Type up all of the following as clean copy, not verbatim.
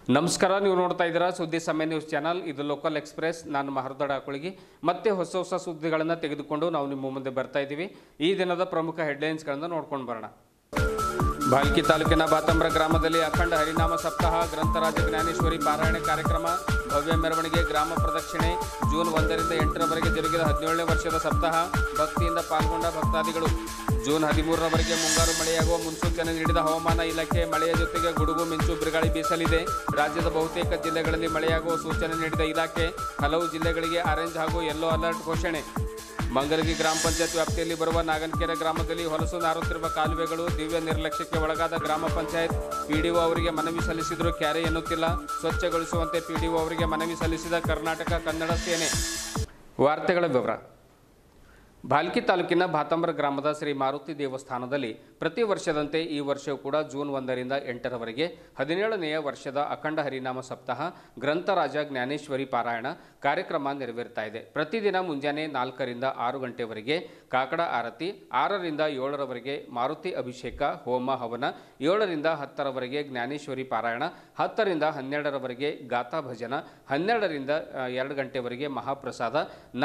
ನಮಸ್ಕಾರ. ನೀವು ನೋಡ್ತಾ ಇದ್ದೀರಾ ಸುದ್ದಿ ಸಮಯ ನ್ಯೂಸ್ ಚಾನಲ್. ಇದು ಲೋಕಲ್ ಎಕ್ಸ್ಪ್ರೆಸ್. ನಾನು ಮಹರ್ದಡ ಹಾಕೊಳಗಿ ಮತ್ತೆ ಹೊಸ ಸುದ್ದಿಗಳನ್ನು ತೆಗೆದುಕೊಂಡು ನಾವು ನಿಮ್ಮ ಮುಂದೆ ಬರ್ತಾ ಇದ್ದೀವಿ. ಈ ದಿನದ ಪ್ರಮುಖ ಹೆಡ್ಲೈನ್ಸ್ಗಳನ್ನು ನೋಡ್ಕೊಂಡು ಬರೋಣ. ಭಾಲ್ಕಿ ತಾಲೂಕಿನ ಬಾತಂಬ್ರ ಗ್ರಾಮದಲ್ಲಿ ಅಖಂಡ ಹರಿನಾಮ ಸಪ್ತಾಹ ಗ್ರಂಥರಾಜ ಜ್ಞಾನೇಶ್ವರಿ ಪಾರಾಯಣ ಕಾರ್ಯಕ್ರಮ, ಭವ್ಯ ಮೆರವಣಿಗೆ, ಗ್ರಾಮ ಪ್ರದಕ್ಷಿಣೆ. ಜೂನ್ 1 ರಿಂದ 8ರವರೆಗೆ ಜರುಗಿದ 17ನೇ ವರ್ಷದ ಸಪ್ತಾಹ ಭಕ್ತಿಯಿಂದ ಪಾಲ್ಗೊಂಡ ಭಕ್ತಾದಿಗಳು. ಜೂನ್ 13ರವರೆಗೆ ಮುಂಗಾರು ಮಳೆಯಾಗುವ ಮುನ್ಸೂಚನೆ ನೀಡಿದ ಹವಾಮಾನ ಇಲಾಖೆ. ಮಳೆಯ ಜೊತೆಗೆ ಗುಡುಗು ಮಿಂಚು ಬಿರುಗಾಳಿ ಬೀಸಲಿದೆ. ರಾಜ್ಯದ ಬಹುತೇಕ ಜಿಲ್ಲೆಗಳಲ್ಲಿ ಮಳೆಯಾಗುವ ಸೂಚನೆ ನೀಡಿದ ಇಲಾಖೆ. ಹಲವು ಜಿಲ್ಲೆಗಳಿಗೆ ಆರೆಂಜ್ ಹಾಗೂ ಯೆಲ್ಲೋ ಅಲರ್ಟ್ ಘೋಷಣೆ. ಮಂಗಲಗಿ ಗ್ರಾಮ ಪಂಚಾಯತ್ ವ್ಯಾಪ್ತಿಯಲ್ಲಿ ಬರುವ ನಾಗನಕೆರೆ ಗ್ರಾಮದಲ್ಲಿ ಹೊಲಸು ನಾರುತ್ತಿರುವ ಕಾಲುವೆಗಳು ದಿವ್ಯ ನಿರ್ಲಕ್ಷ್ಯಕ್ಕೆ ಒಳಗಾದ ಗ್ರಾಮ ಪಂಚಾಯತ್. ಪಿಡಿಒ ಅವರಿಗೆ ಮನವಿ ಸಲ್ಲಿಸಿದರೂ ಕ್ಯಾರೆ ಎನ್ನುತ್ತಿಲ್ಲ. ಸ್ವಚ್ಛಗೊಳಿಸುವಂತೆ ಪಿಡಿಒ ಅವರಿಗೆ ಮನವಿ ಸಲ್ಲಿಸಿದ ಕರ್ನಾಟಕ ಕನ್ನಡ ಸೇನೆ. ವಾರ್ತೆಗಳ ವಿವರ. ಭಾಲ್ಕಿ ತಾಲೂಕಿನ ಬಾತಂಬ್ರ ಗ್ರಾಮದ ಶ್ರೀ ಮಾರುತಿ ದೇವಸ್ಥಾನದಲ್ಲಿ ಪ್ರತಿ ವರ್ಷದಂತೆ ಈ ವರ್ಷವೂ ಕೂಡ ಜೂನ್ 1 ರಿಂದ 8ರವರೆಗೆ 17ನೆಯ ವರ್ಷದ ಅಖಂಡ ಹರಿನಾಮ ಸಪ್ತಾಹ ಗ್ರಂಥರಾಜ ಜ್ಞಾನೇಶ್ವರಿ ಪಾರಾಯಣ ಕಾರ್ಯಕ್ರಮ ನೆರವೇರ್ತಾ ಇದೆ. ಪ್ರತಿದಿನ ಮುಂಜಾನೆ 4 ರಿಂದ 6 ಗಂಟೆವರೆಗೆ ಕಾಕಡ ಆರತಿ, 6 ರಿಂದ 7ರವರೆಗೆ ಮಾರುತಿ ಅಭಿಷೇಕ, ಹೋಮ ಹವನ, 7 ರಿಂದ 10ರವರೆಗೆ ಜ್ಞಾನೇಶ್ವರಿ ಪಾರಾಯಣ, 10 ರಿಂದ 12ರವರೆಗೆ ಗಾಥಾ ಭಜನ, 12 ರಿಂದ 2 ಗಂಟೆವರೆಗೆ ಮಹಾಪ್ರಸಾದ,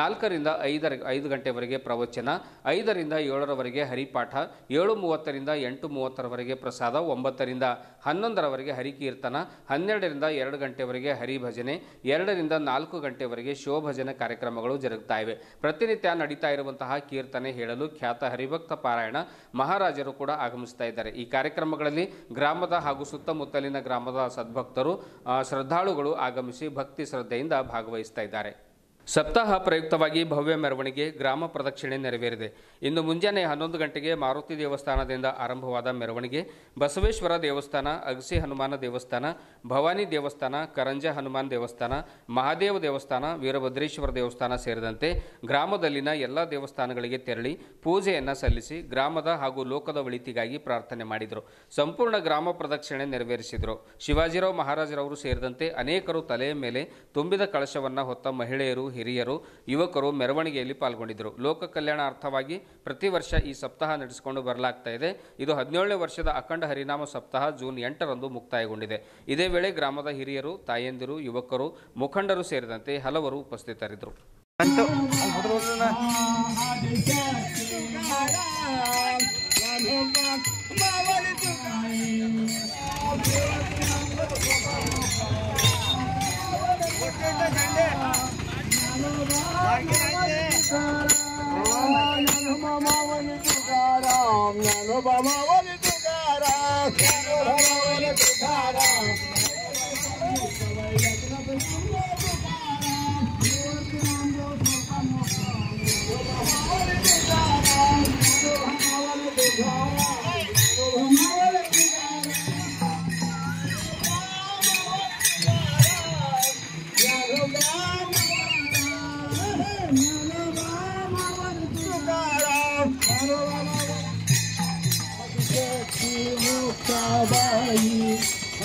4 ರಿಂದ 5 ಗಂಟೆವರೆಗೆ ಪ್ರವಚನ, 5 ರಿಂದ 7ರವರೆಗೆ ಹರಿಪಾಠ, 7:30 ರಿಂದ 8:30ರವರೆಗೆ ಪ್ರಸಾದ, 9 ರಿಂದ 11ರವರೆಗೆ ಹರಿಕೀರ್ತನ, 12 ರಿಂದ 2 ಗಂಟೆವರೆಗೆ ಹರಿಭಜನೆ, 2 ರಿಂದ 4 ಗಂಟೆವರೆಗೆ ಶಿವಭಜನೆ ಕಾರ್ಯಕ್ರಮಗಳು ಜರುಗುತ್ತಾ ಇವೆ. ಪ್ರತಿನಿತ್ಯ ನಡೀತಾ ಇರುವಂತಹ ಕೀರ್ತನೆ ಹೇಳಲು ಖ್ಯಾತ ಹರಿಭಕ್ತ ಪಾರಾಯಣ ಮಹಾರಾಜರು ಕೂಡ ಆಗಮಿಸ್ತಾ ಇದ್ದಾರೆ. ಈ ಕಾರ್ಯಕ್ರಮಗಳಲ್ಲಿ ಗ್ರಾಮದ ಹಾಗೂ ಸುತ್ತಮುತ್ತಲಿನ ಗ್ರಾಮದ ಸದ್ಭಕ್ತರು, ಶ್ರದ್ಧಾಳುಗಳು ಆಗಮಿಸಿ ಭಕ್ತಿ ಶ್ರದ್ಧೆಯಿಂದ ಭಾಗವಹಿಸ್ತಾ ಇದ್ದಾರೆ. ಸಪ್ತಾಹ ಪ್ರಯುಕ್ತವಾಗಿ ಭವ್ಯ ಮೆರವಣಿಗೆ, ಗ್ರಾಮ ಪ್ರದಕ್ಷಿಣೆ ನೆರವೇರಿದೆ. ಇಂದು ಮುಂಜಾನೆ 11 ಗಂಟೆಗೆ ಮಾರುತಿ ದೇವಸ್ಥಾನದಿಂದ ಆರಂಭವಾದ ಮೆರವಣಿಗೆ ಬಸವೇಶ್ವರ ದೇವಸ್ಥಾನ, ಅಗಸಿ ಹನುಮಾನ ದೇವಸ್ಥಾನ, ಭವಾನಿ ದೇವಸ್ಥಾನ, ಕರಂಜ ಹನುಮಾನ್ ದೇವಸ್ಥಾನ, ಮಹಾದೇವ ದೇವಸ್ಥಾನ, ವೀರಭದ್ರೇಶ್ವರ ದೇವಸ್ಥಾನ ಸೇರಿದಂತೆ ಗ್ರಾಮದಲ್ಲಿನ ಎಲ್ಲ ದೇವಸ್ಥಾನಗಳಿಗೆ ತೆರಳಿ ಪೂಜೆಯನ್ನು ಸಲ್ಲಿಸಿ ಗ್ರಾಮದ ಹಾಗೂ ಲೋಕದ ಒಳಿತಿಗಾಗಿ ಪ್ರಾರ್ಥನೆ ಮಾಡಿದರು. ಸಂಪೂರ್ಣ ಗ್ರಾಮ ಪ್ರದಕ್ಷಿಣೆ ನೆರವೇರಿಸಿದರು. ಶಿವಾಜಿರಾವ್ ಮಹಾರಾಜರವರು ಸೇರಿದಂತೆ ಅನೇಕರು ತಲೆಯ ಮೇಲೆ ತುಂಬಿದ ಕಳಶವನ್ನು ಹೊತ್ತ ಮಹಿಳೆಯರು, ಹಿರಿಯರು, ಯುವಕರು ಮೆರವಣಿಗೆಯಲ್ಲಿ ಪಾಲ್ಗೊಂಡಿದ್ದರು. ಲೋಕ ಕಲ್ಯಾಣಾರ್ಥವಾಗಿ ಪ್ರತಿ ವರ್ಷ ಈ ಸಪ್ತಾಹ ನಡೆಸಿಕೊಂಡು ಬರಲಾಗ್ತಾ ಇದೆ. ಇದು 17ನೇ ವರ್ಷದ ಅಖಂಡ ಹರಿನಾಮ ಸಪ್ತಾಹ ಜೂನ್ 8ರಂದು ಮುಕ್ತಾಯಗೊಂಡಿದೆ. ಇದೇ ವೇಳೆ ಗ್ರಾಮದ ಹಿರಿಯರು, ತಾಯಂದಿರು, ಯುವಕರು, ಮುಖಂಡರು ಸೇರಿದಂತೆ ಹಲವರು ಉಪಸ್ಥಿತರಿದ್ದರು.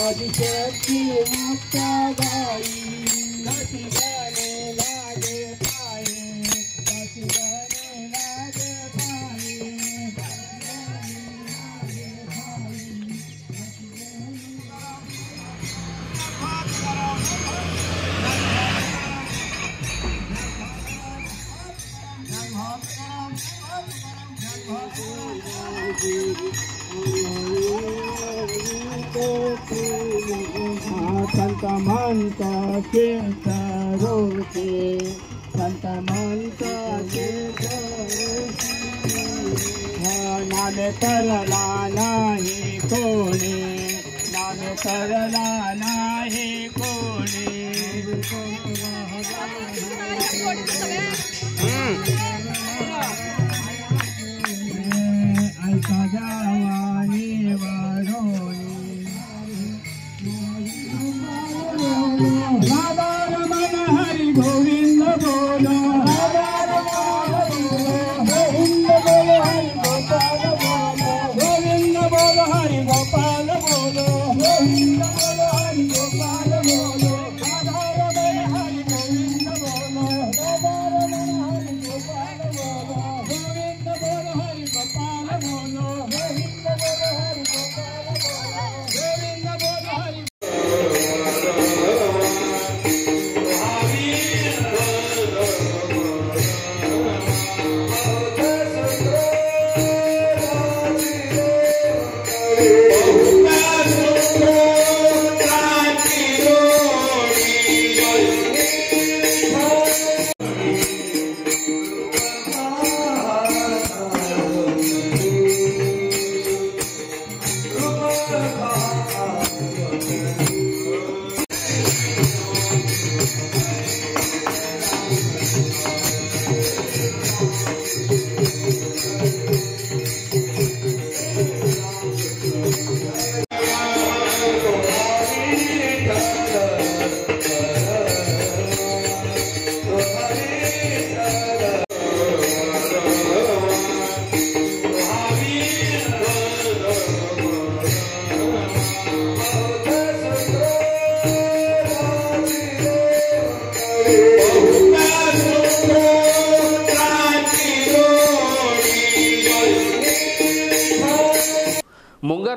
आदिशक्ति मुक्ताबाई नसी बने लागे पाए, नसी बने लागे पाए, संत मंत कीर्त रोते, संत मंत कीर्त नामे करला नाही कोणी, नामे करला नाही कोणी. ऐका गावानी वाढोनी राधा रमण हरि गोविंद बोलो, राधा रमण गोविंद बोलो, हरि गोपाल बोलो, गोविंद बोलो, हरि गोपाल बोलो, गोविंद बोलो, हरि गोपाल बोलो, राधा रमण हरि गोविंद बोलो, राधा रमण हरि गोपाल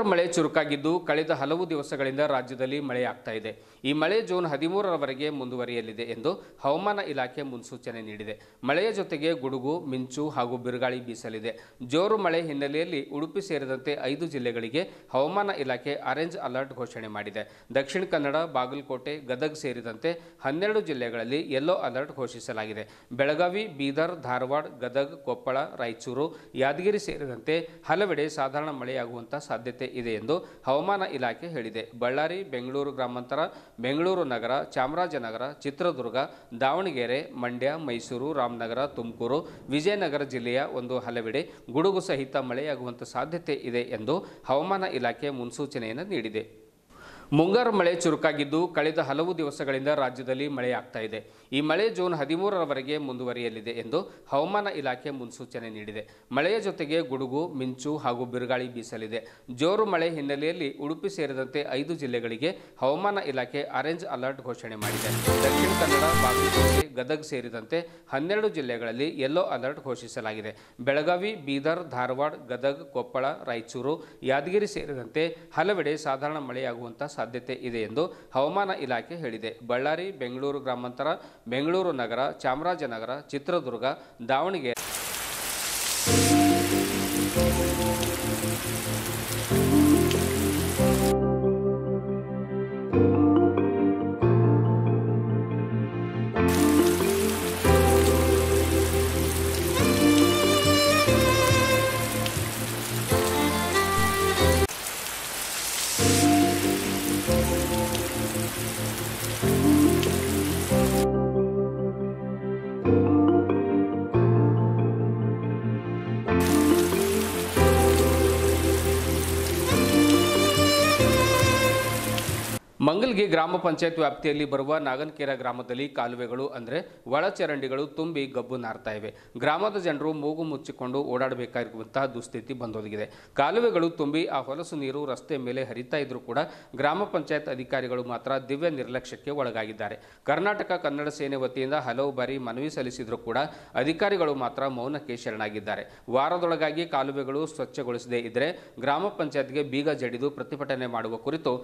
ಮುಂಗಾರು ಮಳೆ ಚುರುಕಾಗಿದ್ದು ಕಳೆದ ಹಲವು ದಿವಸಗಳಿಂದ ರಾಜ್ಯದಲ್ಲಿ ಮಳೆಯಾಗ್ತಾ ಇದೆ. ಈ ಮಳೆ ಜೂನ್ 13ರವರೆಗೆ ಮುಂದುವರಿಯಲಿದೆ ಎಂದು ಹವಾಮಾನ ಇಲಾಖೆ ಮುನ್ಸೂಚನೆ ನೀಡಿದೆ. ಮಳೆಯ ಜೊತೆಗೆ ಗುಡುಗು, ಮಿಂಚು ಹಾಗೂ ಬಿರುಗಾಳಿ ಬೀಸಲಿದೆ. ಜೋರು ಮಳೆ ಹಿನ್ನೆಲೆಯಲ್ಲಿ ಉಡುಪಿ ಸೇರಿದಂತೆ 5 ಜಿಲ್ಲೆಗಳಿಗೆ ಹವಾಮಾನ ಇಲಾಖೆ ಆರೆಂಜ್ ಅಲರ್ಟ್ ಘೋಷಣೆ ಮಾಡಿದೆ. ದಕ್ಷಿಣ ಕನ್ನಡ, ಬಾಗಲಕೋಟೆ, ಗದಗ ಸೇರಿದಂತೆ 12 ಜಿಲ್ಲೆಗಳಲ್ಲಿ ಯೆಲ್ಲೋ ಅಲರ್ಟ್ ಘೋಷಿಸಲಾಗಿದೆ. ಬೆಳಗಾವಿ, ಬೀದರ್, ಧಾರವಾಡ, ಗದಗ, ಕೊಪ್ಪಳ, ರಾಯಚೂರು, ಯಾದಗಿರಿ ಸೇರಿದಂತೆ ಹಲವೆಡೆ ಸಾಧಾರಣ ಮಳೆಯಾಗುವಂತ ಸಾಧ್ಯತೆ ಇದೆ ಎಂದು ಹವಾಮಾನ ಇಲಾಖೆ ಹೇಳಿದೆ. ಬಳ್ಳಾರಿ, ಬೆಂಗಳೂರು ಗ್ರಾಮಾಂತರ, ಬೆಂಗಳೂರು ನಗರ, ಚಾಮರಾಜನಗರ, ಚಿತ್ರದುರ್ಗ, ದಾವಣಗೆರೆ, ಮಂಡ್ಯ, ಮೈಸೂರು, ರಾಮನಗರ, ತುಮಕೂರು, ವಿಜಯನಗರ ಜಿಲ್ಲೆಯ ಒಂದು ಹಲವೆಡೆ ಗುಡುಗು ಸಹಿತ ಮಳೆಯಾಗುವಂತ ಸಾಧ್ಯತೆ ಇದೆ ಎಂದು ಹವಾಮಾನ ಇಲಾಖೆ ಮುನ್ಸೂಚನೆಯನ್ನು ನೀಡಿದೆ. ಮುಂಗಾರು ಮಳೆ ಚುರುಕಾಗಿದ್ದು ಕಳೆದ ಹಲವು ದಿವಸಗಳಿಂದ ರಾಜ್ಯದಲ್ಲಿ ಮಳೆಯಾಗ್ತಾ ಇದೆ. ಈ ಮಳೆ ಜೂನ್ 13ರವರೆಗೆ ಮುಂದುವರಿಯಲಿದೆ ಎಂದು ಹವಾಮಾನ ಇಲಾಖೆ ಮುನ್ಸೂಚನೆ ನೀಡಿದೆ. ಮಳೆಯ ಜೊತೆಗೆ ಗುಡುಗು, ಮಿಂಚು ಹಾಗೂ ಬಿರುಗಾಳಿ ಬೀಸಲಿದೆ. ಜೋರು ಮಳೆ ಹಿನ್ನೆಲೆಯಲ್ಲಿ ಉಡುಪಿ ಸೇರಿದಂತೆ 5 ಜಿಲ್ಲೆಗಳಿಗೆ ಹವಾಮಾನ ಇಲಾಖೆ ಆರೆಂಜ್ ಅಲರ್ಟ್ ಘೋಷಣೆ ಮಾಡಿದೆ. ದಕ್ಷಿಣ ಕನ್ನಡ, ಬಾಗಲಕೋಟೆ, ಗದಗ ಸೇರಿದಂತೆ 12 ಜಿಲ್ಲೆಗಳಲ್ಲಿ ಯೆಲ್ಲೋ ಅಲರ್ಟ್ ಘೋಷಿಸಲಾಗಿದೆ. ಬೆಳಗಾವಿ, ಬೀದರ್, ಧಾರವಾಡ, ಗದಗ, ಕೊಪ್ಪಳ, ರಾಯಚೂರು, ಯಾದಗಿರಿ ಸೇರಿದಂತೆ ಹಲವೆಡೆ ಸಾಧಾರಣ ಮಳೆಯಾಗುವಂತ ಸಾಧ್ಯತೆ ಇದೆ ಎಂದು ಹವಾಮಾನ ಇಲಾಖೆ ಹೇಳಿದೆ. ಬಳ್ಳಾರಿ, ಬೆಂಗಳೂರು ಗ್ರಾಮಾಂತರ, ಬೆಂಗಳೂರು ನಗರ, ಚಾಮರಾಜನಗರ, ಚಿತ್ರದುರ್ಗ, ದಾವಣಗೆರೆ ಮಂಗಲ್ಗಿ ಗ್ರಾಮ ಪಂಚಾಯತ್ ವ್ಯಾಪ್ತಿಯಲ್ಲಿ ಬರುವ ನಾಗನಕೆರೆ ಗ್ರಾಮದಲ್ಲಿ ಕಾಲುವೆಗಳು ಅಂದರೆ ಒಳಚರಂಡಿಗಳು ತುಂಬಿ ಗಬ್ಬು ನಾರ್ತಾ ಇವೆ. ಗ್ರಾಮದ ಜನರು ಮೂಗು ಮುಚ್ಚಿಕೊಂಡು ಓಡಾಡಬೇಕಾಗಿರುವಂತಹ ದುಸ್ಥಿತಿ ಬಂದೊದಗಿದೆ. ಕಾಲುವೆಗಳು ತುಂಬಿ ಆ ಹೊಲಸು ನೀರು ರಸ್ತೆ ಮೇಲೆ ಹರಿತಾ ಇದ್ರೂ ಕೂಡ ಗ್ರಾಮ ಪಂಚಾಯತ್ ಅಧಿಕಾರಿಗಳು ಮಾತ್ರ ದಿವ್ಯ ನಿರ್ಲಕ್ಷ್ಯಕ್ಕೆ ಒಳಗಾಗಿದ್ದಾರೆ. ಕರ್ನಾಟಕ ಕನ್ನಡ ಸೇನೆ ವತಿಯಿಂದ ಹಲವು ಬಾರಿ ಮನವಿ ಸಲ್ಲಿಸಿದರೂ ಕೂಡ ಅಧಿಕಾರಿಗಳು ಮಾತ್ರ ಮೌನಕ್ಕೆ ಶರಣಾಗಿದ್ದಾರೆ. ವಾರದೊಳಗಾಗಿ ಕಾಲುವೆಗಳು ಸ್ವಚ್ಛಗೊಳಿಸದೇ ಇದ್ದರೆ ಗ್ರಾಮ ಪಂಚಾಯತ್ಗೆ ಬೀಗ ಜಡಿದು ಪ್ರತಿಭಟನೆ ಮಾಡುವ ಕುರಿತು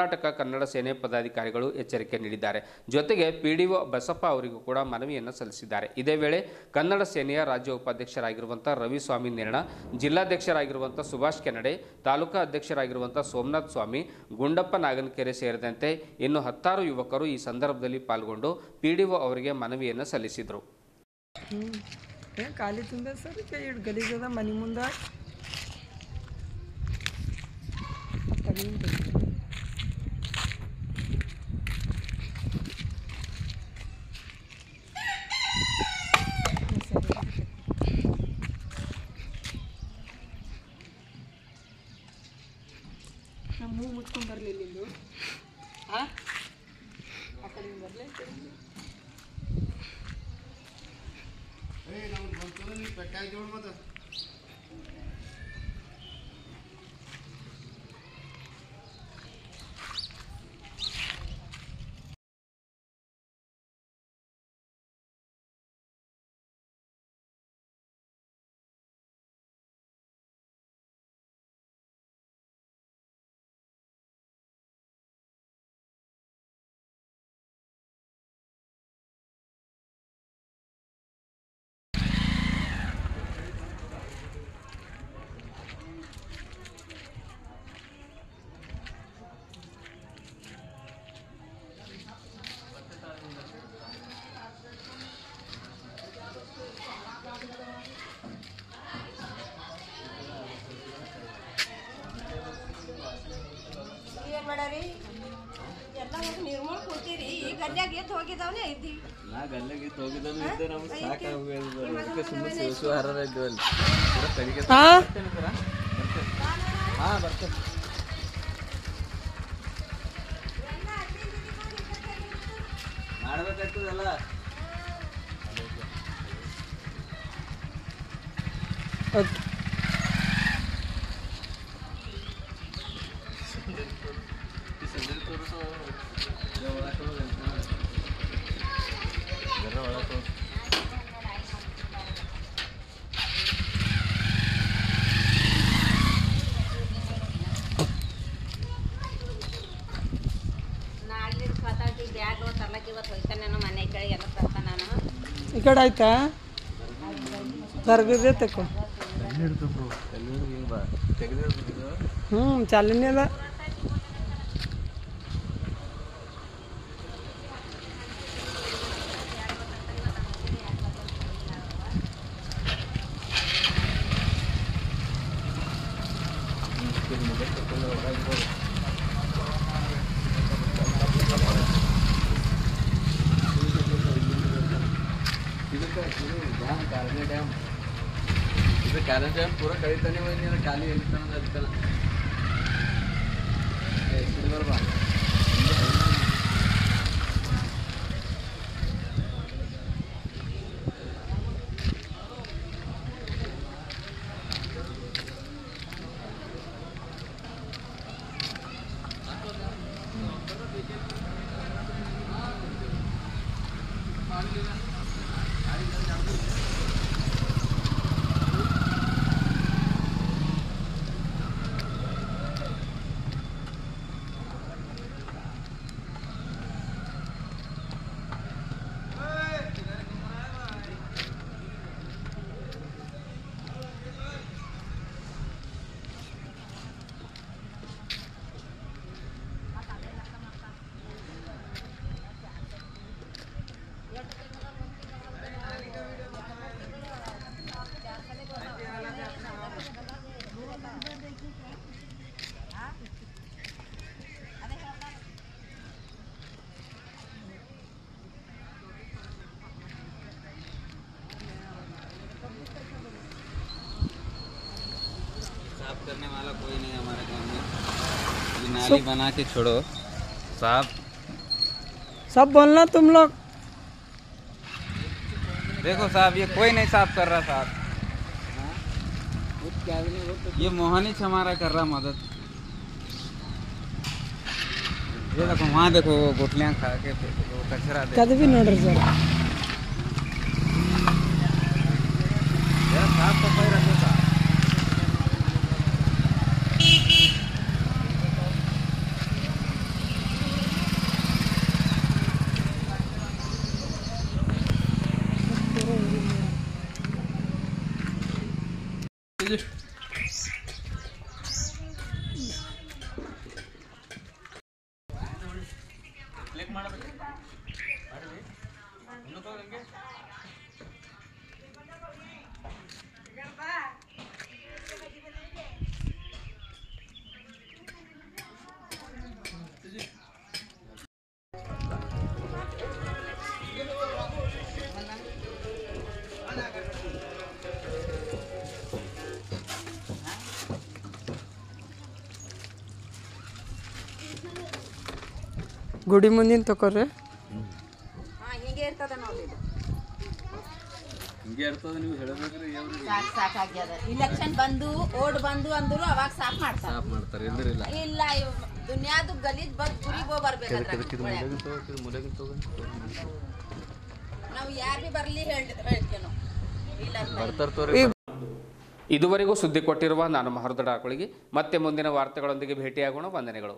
ಕರ್ನಾಟಕ ಕನ್ನಡ ಸೇನೆ ಪದಾಧಿಕಾರಿಗಳು ಎಚ್ಚರಿಕೆ ನೀಡಿದ್ದಾರೆ. ಜೊತೆಗೆ ಪಿಡಿಒ ಬಸಪ್ಪ ಅವರಿಗೂ ಕೂಡ ಮನವಿಯನ್ನು ಸಲ್ಲಿಸಿದ್ದಾರೆ. ಇದೇ ವೇಳೆ ಕನ್ನಡ ಸೇನೆಯ ರಾಜ್ಯ ಉಪಾಧ್ಯಕ್ಷರಾಗಿರುವಂತಹ ರವಿಸ್ವಾಮಿ ನಿರ್ಣ, ಜಿಲ್ಲಾಧ್ಯಕ್ಷರಾಗಿರುವಂತಹ ಸುಭಾಷ್ ಕೆನಡೆ, ತಾಲೂಕಾ ಅಧ್ಯಕ್ಷರಾಗಿರುವಂತಹ ಸೋಮನಾಥ್ ಸ್ವಾಮಿ, ಗುಂಡಪ್ಪ ನಾಗನಕೆರೆ ಸೇರಿದಂತೆ ಇನ್ನು 10 ಯುವಕರು ಈ ಸಂದರ್ಭದಲ್ಲಿ ಪಾಲ್ಗೊಂಡು ಪಿಡಿಒ ಅವರಿಗೆ ಮನವಿಯನ್ನು ಸಲ್ಲಿಸಿದರು. ಖಾಲಿ ತುಂಬ ಸರ್ ಗಲೀಜದ ಮನೆ ಮುಂದೆ ಮೂಗು ಮುಚ್ಕೊಂಡು ಬರಲಿಲ್ಲ ಇಂದು ಆ ಕಡೆ ಬರಲಿ ಮಾಡರಿ ಎಲ್ಲ ನಿರ್ಮೂಲ ಕೊಡ್ತೀರಿ ಈ ಗಲ್ಯಾಗ ಎದ್ದು ಹೋಗಿದವನೇ ಐತಿ ನಾ ಗಲ್ಯಾಗ ಎದ್ದು ಹೋಗಿದವನು ಇದ್ದೆ ನಮ್ಗೆ ಸಾಕಾಗೋದು ಅದಕ್ಕೆ ಸುಮ್ಮನೆ ಸೇಸು ಹಾರ ಇದ್ವಲ್ಲ ತನಿಖೆ ಹಾಂ ಬರ್ತೇನೆ ಮಾಡಬೇಕಾಗ್ತದಲ್ಲ ಓಕೆ ಕಡೆ ಆಯ್ತಾ ದರ್ಗದೇ ತಕೊ ಚಾಲನೆ ಅದ कारण पूरा कळीत नाही म्हणजे खाली बरोबर करने वाला कोई नहीं हमारे गांव में। ये नाली बना के छोड़ो साहब। सब बोलना तुम लोग। देखो साहब ये कोई नहीं साफ कर रहा साहब। ये मोहनिच हमारा कर रहा मदद। ये देखो वहाँ देखो वो गुटलियाँ खा के वो कचरा दे कद भी नोडर जरा साफ सफाई रखो साहब। ಗುಡಿ ಮುಂದಿನ ತಕೋರಿ ಹಿಂಗೆ ಇರ್ತದ ನೋಡಿ ಹಿಂಗೆ ಇರ್ತದ ನೀವು ಹೇಳಬೇಕ್ರಿ ಸಾಕಾಗ್ಯದ ಇಲೆಕ್ಷನ್ ಬಂದು ಓಡ್ ಬಂದು ಅಂದ್ರು ಅವಾಗ ಸಾಫ್ ಮಾಡ್ತಾರೆ ಇಲ್ದಿರಿಲ್ಲ ಇಲ್ಲ ದುನಿಯಾದು ಗಲೀಜ್ ಬದ್ ಗುರಿ ಗೋ ಬರ್ಬೇಕು ನಾವು ಯಾರು ಬಿ ಬರ್ಲಿ ಹೇಳ್ತೇನೋ ಇಲ್ಲ ಬರ್ತಾರ ತೋರಿ ಇದುವರೆಗೂ ಸುದ್ದಿ ಕೊಟ್ಟಿರುವ ನಾನು ಮಹರ್ದಡ ಆಕಳಿಗೆ ಮತ್ತೆ ಮುಂದಿನ ವಾರ್ತೆಗಳೊಂದಿಗೆ ಭೇಟಿಯಾಗೋಣ. ವಂದನೆಗಳು.